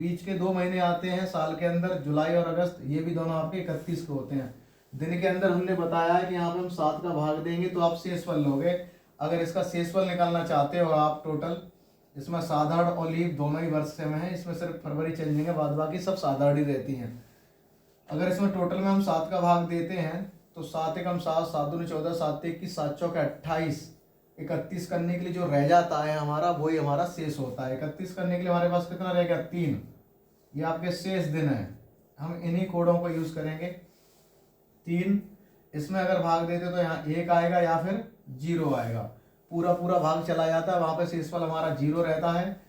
बीच के 2 महीने आते हैं साल के अंदर, जुलाई और अगस्त, ये भी दोनों आपके 31 को होते हैं। दिन के अंदर हमने बताया है कि यहाँ पे हम 7 का भाग देंगे तो आप शेषफल लोगे। अगर इसका शेषफल निकालना चाहते हो आप टोटल, इसमें साधारण और लीप दोनों ही वर्ष में है, इसमें सिर्फ फरवरी चेंजिंग है, बाद बाकी सब साधारण ही रहती हैं। अगर इसमें टोटल में हम 7 का भाग देते हैं तो 7 एकम 7, 7 दूनी 14, 7 21, 7 चौके 28, 31 करने के लिए जो रह जाता है हमारा वही हमारा शेष होता है। 31 करने के लिए हमारे पास कितना रह गया, 3। ये आपके शेष दिन है, हम इन्हीं कोडों को यूज करेंगे। 3 इसमें अगर भाग देते तो यहाँ 1 आएगा या फिर 0 आएगा, पूरा पूरा भाग चला जाता है, वहां पे शेषफल हमारा 0 रहता है।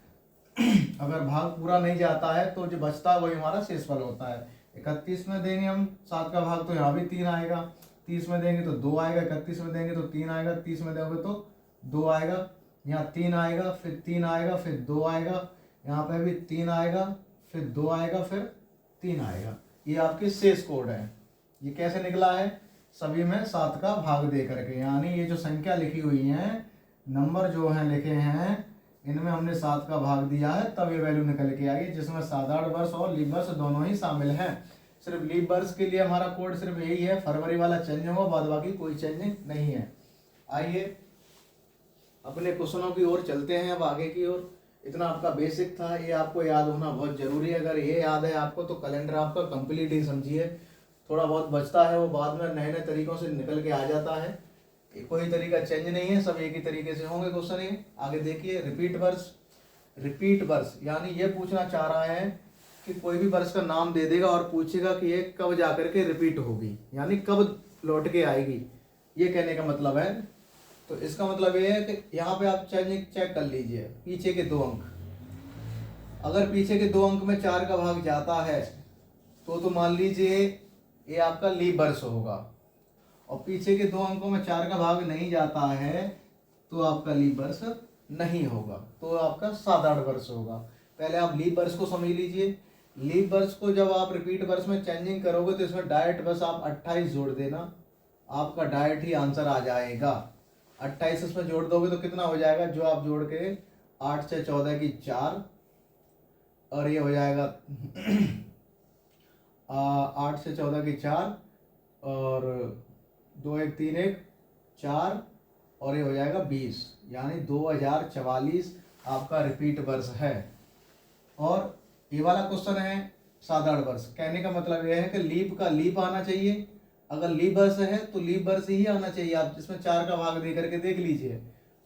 अगर भाग पूरा नहीं जाता है तो जो बचता है वही हमारा शेषफल होता है। 31 में देंगे हम 7 का भाग तो यहाँ भी 3 आएगा, 30 में देंगे तो 2 आएगा, 31 में देंगे तो 3 आएगा, 30 में देंगे तो 2 आएगा, यहाँ 3 आएगा, फिर 3 आएगा, फिर 2 आएगा, यहाँ पे भी 3 आएगा, फिर 2 आएगा, फिर 3 आएगा। ये आपके शेष कोड है। ये कैसे निकला है, सभी में 7 का भाग दे करके, यानी ये जो संख्या लिखी हुई है, नंबर जो है लिखे हैं, इनमें हमने 7 का भाग दिया है, तब ये वैल्यू निकल के आई, जिसमें साधारण वर्ष और लीप वर्ष दोनों ही शामिल हैं। सिर्फ लीप वर्ष के लिए हमारा कोड सिर्फ यही है, फरवरी वाला चेंज होगा, बाद बाकी कोई चेंजिंग नहीं है। आइए अपने क्वेश्चनों की ओर चलते हैं, अब आगे की ओर। इतना आपका बेसिक था, ये आपको याद होना बहुत जरूरी है। अगर ये याद है आपको तो कैलेंडर आपका कंप्लीट ही समझिए। थोड़ा बहुत बचता है वो बाद में नए नए तरीकों से निकल के आ जाता है, कोई तरीका चेंज नहीं है, सब एक ही तरीके से होंगे क्वेश्चन। ये आगे देखिए, रिपीट वर्ष। रिपीट वर्ष यानी ये पूछना चाह रहा है कि कोई भी वर्ष का नाम दे देगा और पूछेगा कि ये कब जाकर के रिपीट होगी, यानी कब लौट के आएगी, ये कहने का मतलब है। तो इसका मतलब ये है कि यहाँ पे आप चेक कर लीजिए पीछे के 2 अंक। अगर पीछे के 2 अंक में 4 का भाग जाता है तो मान लीजिए ये आपका लीप वर्ष होगा, और पीछे के 2 अंकों में 4 का भाग नहीं जाता है तो आपका लीप वर्ष नहीं होगा, तो आपका साधारण वर्ष होगा। पहले आप लीप वर्ष को समझ लीजिए। लीप वर्ष को जब आप रिपीट वर्ष में चेंजिंग करोगे तो इसमें डायरेक्ट बस आप 28 जोड़ देना, आपका डायरेक्ट ही आंसर आ जाएगा। 28 इसमें जोड़ दोगे तो कितना हो जाएगा, जो आप जोड़ के 8 से 14 की 4, और ये हो जाएगा 8 से 14 की 4, और 2 1 3 1 4, और ये हो जाएगा 20, यानी 2044 आपका रिपीट वर्ष है। और ये वाला क्वेश्चन है साधारण वर्ष। कहने का मतलब यह है कि लीप का लीप आना चाहिए, अगर लीप वर्ष है तो लीप वर्ष ही आना चाहिए। आप जिसमें 4 का भाग दे करके देख लीजिए,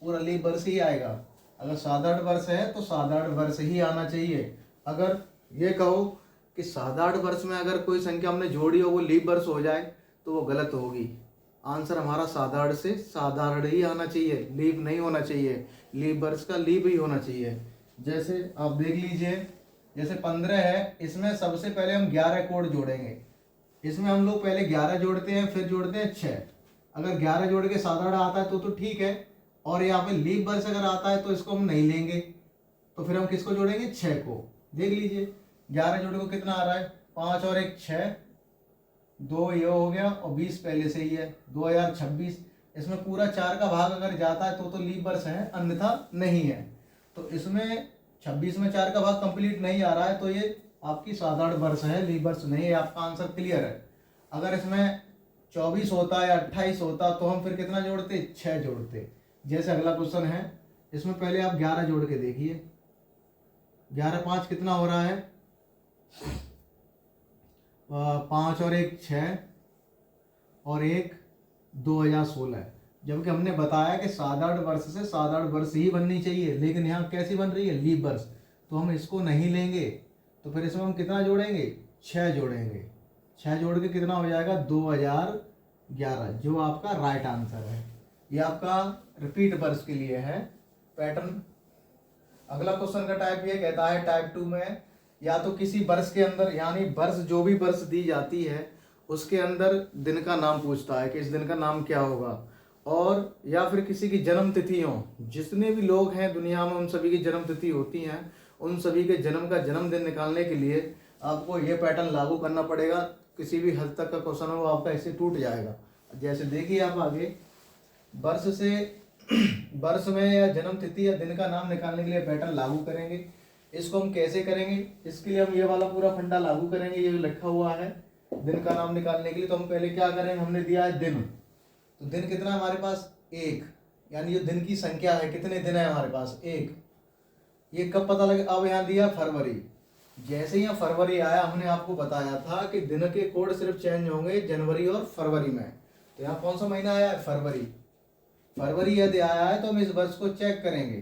पूरा लीप वर्ष ही आएगा। अगर साधारण वर्ष है तो साधारण वर्ष ही आना चाहिए। अगर ये कहो कि साधारण वर्ष में अगर कोई संख्या हमने जोड़ी हो वो लीप वर्ष हो जाए तो वो गलत होगी। आंसर हमारा साधारण से साधारण ही आना चाहिए, लीप नहीं होना चाहिए, लीप वर्ष का लीप ही होना चाहिए। जैसे आप देख लीजिए, जैसे 15 है, इसमें सबसे पहले हम 11 कोड जोड़ेंगे। इसमें हम लोग पहले 11 जोड़ते हैं, फिर जोड़ते हैं 6। अगर 11 जोड़ के साधारण आता है तो ठीक है, और यहाँ पे लीप वर्ष अगर आता है तो इसको हम नहीं लेंगे, तो फिर हम किसको जोड़ेंगे, 6 को। देख लीजिए 11 जोड़े को कितना आ रहा है, 5 और 1 6, 2 ये हो गया, और 20 पहले से ही है, 2026। इसमें पूरा 4 का भाग अगर जाता है तो लीप वर्ष है, अन्यथा नहीं है। तो इसमें 26 में 4 का भाग कंप्लीट नहीं आ रहा है तो ये आपकी साधारण वर्ष है, लीप वर्ष नहीं है। आपका आंसर क्लियर है। अगर इसमें 24 होता या 28 होता तो हम फिर कितना जोड़ते, 6 जोड़ते। जैसे अगला क्वेश्चन है, इसमें पहले आप 11 जोड़ के देखिए, 11 5 कितना हो रहा है, 5 और 1 6, और 1 2016। जबकि हमने बताया कि साधारण वर्ष से साधारण वर्ष ही बननी चाहिए, लेकिन यहाँ कैसी बन रही है, लीप वर्ष, तो हम इसको नहीं लेंगे। तो फिर इसमें हम कितना जोड़ेंगे, 6 जोड़ेंगे। 6 जोड़ के कितना हो जाएगा, 2011, जो आपका राइट आंसर है। ये आपका रिपीट वर्ष के लिए है पैटर्न। अगला क्वेश्चन का टाइप ये कहता है, टाइप 2 में या तो किसी वर्ष के अंदर, यानी वर्ष जो भी वर्ष दी जाती है उसके अंदर दिन का नाम पूछता है कि इस दिन का नाम क्या होगा, और या फिर किसी की जन्म तिथियों, जितने भी लोग हैं दुनिया में उन सभी की जन्म तिथि होती हैं, उन सभी के जन्म का जन्मदिन निकालने के लिए आपको ये पैटर्न लागू करना पड़ेगा। किसी भी हद तक का क्वेश्चन हो आपका इससे टूट जाएगा। जैसे देखिए आप आगे, वर्ष से वर्ष में या जन्म तिथि या दिन का नाम निकालने के लिए पैटर्न लागू करेंगे। इसको हम कैसे करेंगे, इसके लिए हम ये वाला पूरा फंडा लागू करेंगे। ये जो लिखा हुआ है दिन का नाम निकालने के लिए, तो हम पहले क्या करेंगे, हमने दिया है दिन, तो दिन कितना है हमारे पास, एक, यानी जो दिन की संख्या है, कितने दिन है हमारे पास, एक। ये कब पता लगे, अब यहाँ दिया फरवरी। जैसे ही यहाँ फरवरी आया, हमने आपको बताया था कि दिन के कोड सिर्फ चेंज होंगे जनवरी और फरवरी में। तो यहाँ कौन सा महीना आया है, फरवरी। फरवरी यदि आया है तो हम इस वर्ष को चेक करेंगे,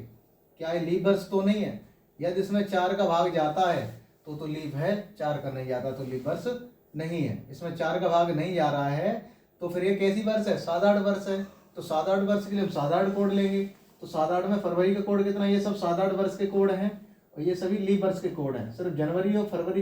क्या ये लीप वर्ष तो नहीं है। यदि इसमें 4 का भाग जाता है तो लीप है, 4 का नहीं जाता तो लीप वर्ष नहीं है। इसमें 4 का भाग नहीं जा रहा है तो फिर ये कैसी वर्ष है, साधारण वर्ष है। तो साधारण वर्ष के लिए हम साधारण कोड लेंगे। तो साधारण में फरवरी का कोड कितना है, ये सब साधारण वर्ष के कोड हैं और ये सभी लीप वर्ष के कोड हैं। सिर्फ जनवरी और फरवरी